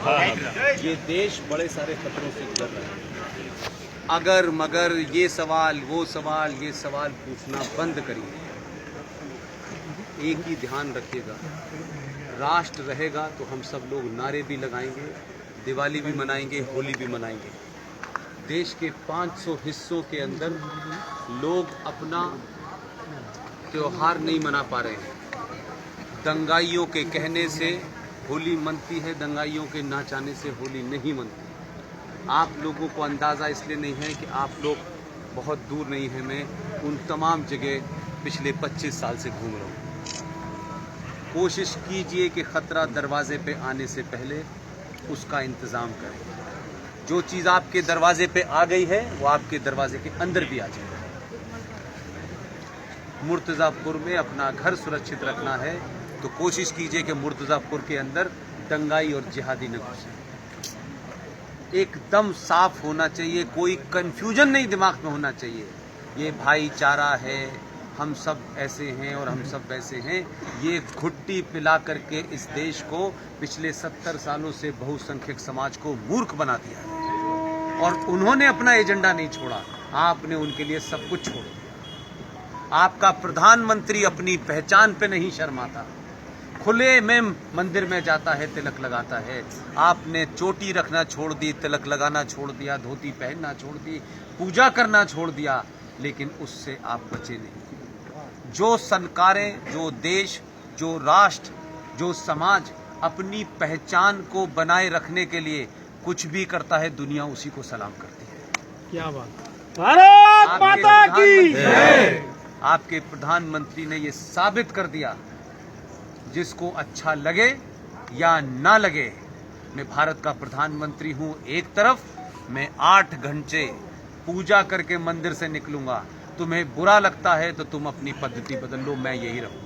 ये देश बड़े सारे खतरों से गुजर रहा है। अगर मगर ये सवाल वो सवाल ये सवाल पूछना बंद करिए। एक ही ध्यान रखिएगा, राष्ट्र रहेगा तो हम सब लोग नारे भी लगाएंगे, दिवाली भी मनाएंगे, होली भी मनाएंगे। देश के 500 हिस्सों के अंदर लोग अपना त्योहार नहीं मना पा रहे हैं। दंगाइयों के कहने से होली मनती है, दंगाइयों के ना चाहने से होली नहीं मनती। आप लोगों को अंदाज़ा इसलिए नहीं है कि आप लोग बहुत दूर नहीं हैं। मैं उन तमाम जगह पिछले 25 साल से घूम रहा हूँ। कोशिश कीजिए कि ख़तरा दरवाजे पे आने से पहले उसका इंतज़ाम करें। जो चीज़ आपके दरवाजे पे आ गई है वो आपके दरवाजे के अंदर भी आ जाए। मुर्तज़ापुर में अपना घर सुरक्षित रखना है तो कोशिश कीजिए कि मुर्तज़ापुर के अंदर दंगाई और जिहादी न घुसे। एकदम साफ होना चाहिए, कोई कंफ्यूजन नहीं दिमाग में होना चाहिए। ये भाईचारा है, हम सब ऐसे हैं और हम सब वैसे हैं। ये घुट्टी पिला करके इस देश को पिछले 70 सालों से बहुसंख्यक समाज को मूर्ख बना दिया है और उन्होंने अपना एजेंडा नहीं छोड़ा। आपने उनके लिए सब कुछ छोड़ दिया। आपका प्रधानमंत्री अपनी पहचान पे नहीं शर्माता, खुले में मंदिर में जाता है, तिलक लगाता है। आपने चोटी रखना छोड़ दी, तिलक लगाना छोड़ दिया, धोती पहनना छोड़ दी, पूजा करना छोड़ दिया, लेकिन उससे आप बचे नहीं। जो सरकारें, जो देश, जो राष्ट्र, जो समाज अपनी पहचान को बनाए रखने के लिए कुछ भी करता है, दुनिया उसी को सलाम करती है। क्या बात, भारत माता की जय। आपके प्रधानमंत्री ने ये साबित कर दिया, जिसको अच्छा लगे या ना लगे, मैं भारत का प्रधानमंत्री हूं। एक तरफ मैं 8 घंटे पूजा करके मंदिर से निकलूंगा, तुम्हें बुरा लगता है तो तुम अपनी पद्धति बदल लो, मैं यही रहूंगा।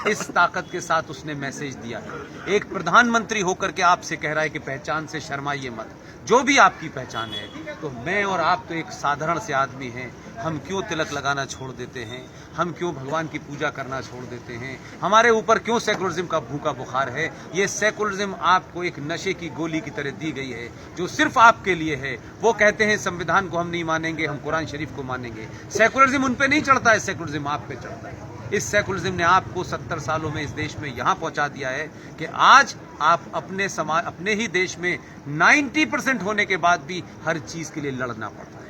इस ताकत के साथ उसने मैसेज दिया है। एक प्रधानमंत्री होकर के आपसे कह रहा है कि पहचान से शर्माइए मत, जो भी आपकी पहचान है। तो मैं और आप तो एक साधारण से आदमी हैं, हम क्यों तिलक लगाना छोड़ देते हैं? हम क्यों भगवान की पूजा करना छोड़ देते हैं? हमारे ऊपर क्यों सेकुलरिज्म का भूखा बुखार है? ये सेकुलरिज्म आपको एक नशे की गोली की तरह दी गई है, जो सिर्फ आपके लिए है। वो कहते हैं संविधान को हम नहीं मानेंगे, हम कुरान शरीफ को मानेंगे। सेकुलरिज्म उन पे नहीं चढ़ता है, सेकुलरिज्म आप पे चढ़ता है। इस सेकुलरिज्म ने आपको 70 सालों में इस देश में यहां पहुंचा दिया है कि आज आप अपने समाज, अपने ही देश में 90% होने के बाद भी हर चीज के लिए लड़ना पड़ता है।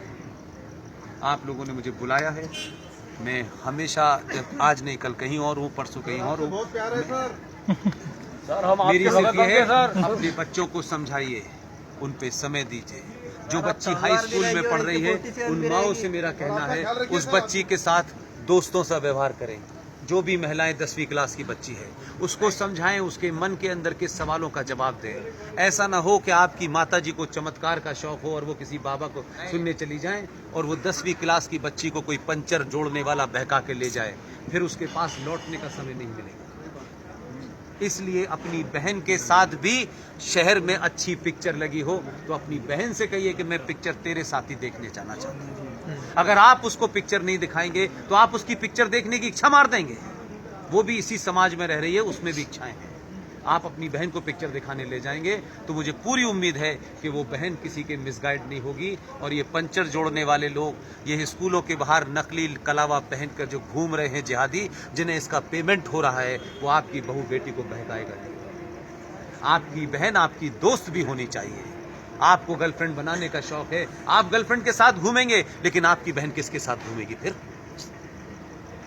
आप लोगों ने मुझे बुलाया है, मैं हमेशा, जब आज नहीं कल कहीं और हूँ, परसों कहीं और हूँ। मेरी सिर्फ ये है, अपने बच्चों को समझाइए, उन पे समय दीजिए। जो बच्ची हाई स्कूल में पढ़ रही है, उन माओं से मेरा कहना है उस बच्ची के साथ दोस्तों सा व्यवहार करें। जो भी महिलाएं 10वीं क्लास की बच्ची है, उसको समझाएं, उसके मन के अंदर के सवालों का जवाब दें। ऐसा ना हो कि आपकी माता जी को चमत्कार का शौक हो और वो किसी बाबा को सुनने चली जाएं और वो 10वीं क्लास की बच्ची को कोई पंचर जोड़ने वाला बहका के ले जाए, फिर उसके पास लौटने का समय नहीं मिलेगा। इसलिए अपनी बहन के साथ भी शहर में अच्छी पिक्चर लगी हो तो अपनी बहन से कहिए कि मैं पिक्चर तेरे साथ ही देखने जाना चाहता हूँ। अगर आप उसको पिक्चर नहीं दिखाएंगे तो आप उसकी पिक्चर देखने की इच्छा मार देंगे। वो भी इसी समाज में रह रही है, उसमें भी इच्छाएं हैं। आप अपनी बहन को पिक्चर दिखाने ले जाएंगे तो मुझे पूरी उम्मीद है कि वो बहन किसी के मिसगाइड नहीं होगी। और ये पंचर जोड़ने वाले लोग, ये स्कूलों के बाहर नकली कलावा पहनकर जो घूम रहे हैं जिहादी, जिन्हें इसका पेमेंट हो रहा है, वो आपकी बहू बेटी को बहकाएगा नहीं। आपकी बहन आपकी दोस्त भी होनी चाहिए। आपको गर्लफ्रेंड बनाने का शौक है, आप गर्लफ्रेंड के साथ घूमेंगे, लेकिन आपकी बहन किसके साथ घूमेगी? फिर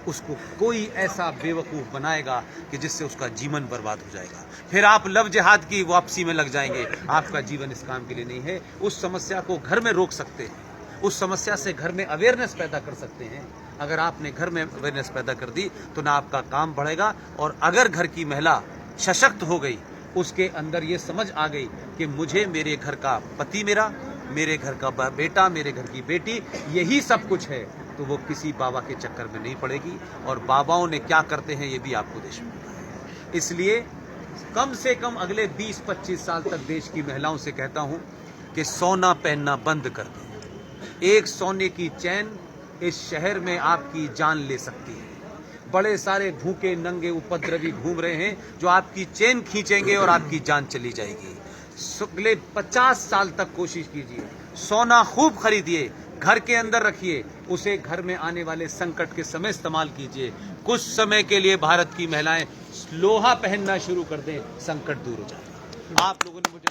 उसको कोई ऐसा बेवकूफ बनाएगा कि जिससे उसका जीवन बर्बाद हो जाएगा। फिर आप लव जिहाद की वापसी में लग जाएंगे। आपका जीवन इस काम के लिए नहीं है। उस समस्या को घर में रोक सकते हैं, उस समस्या से घर में अवेयरनेस पैदा कर सकते हैं। अगर आपने घर में अवेयरनेस पैदा कर दी तो ना आपका काम बढ़ेगा, और अगर घर की महिला सशक्त हो गई, उसके अंदर ये समझ आ गई कि मुझे मेरे घर का पति, मेरे घर का बेटा, मेरे घर की बेटी, यही सब कुछ है, तो वो किसी बाबा के चक्कर में नहीं पड़ेगी। और बाबाओं ने क्या करते हैं ये भी आपको देश में पता है। इसलिए कम से कम अगले 20-25 साल तक देश की महिलाओं से कहता हूं कि सोना पहनना बंद कर दें। एक सोने की चैन इस शहर में आपकी जान ले सकती है। बड़े सारे भूखे नंगे उपद्रवी घूम रहे हैं जो आपकी चेन खींचेंगे और आपकी जान चली जाएगी। अगले 50 साल तक कोशिश कीजिए, सोना खूब खरीदिए, घर के अंदर रखिए, उसे घर में आने वाले संकट के समय इस्तेमाल कीजिए। कुछ समय के लिए भारत की महिलाएं लोहा पहनना शुरू कर दें, संकट दूर हो जाए। आप लोगों ने मुझे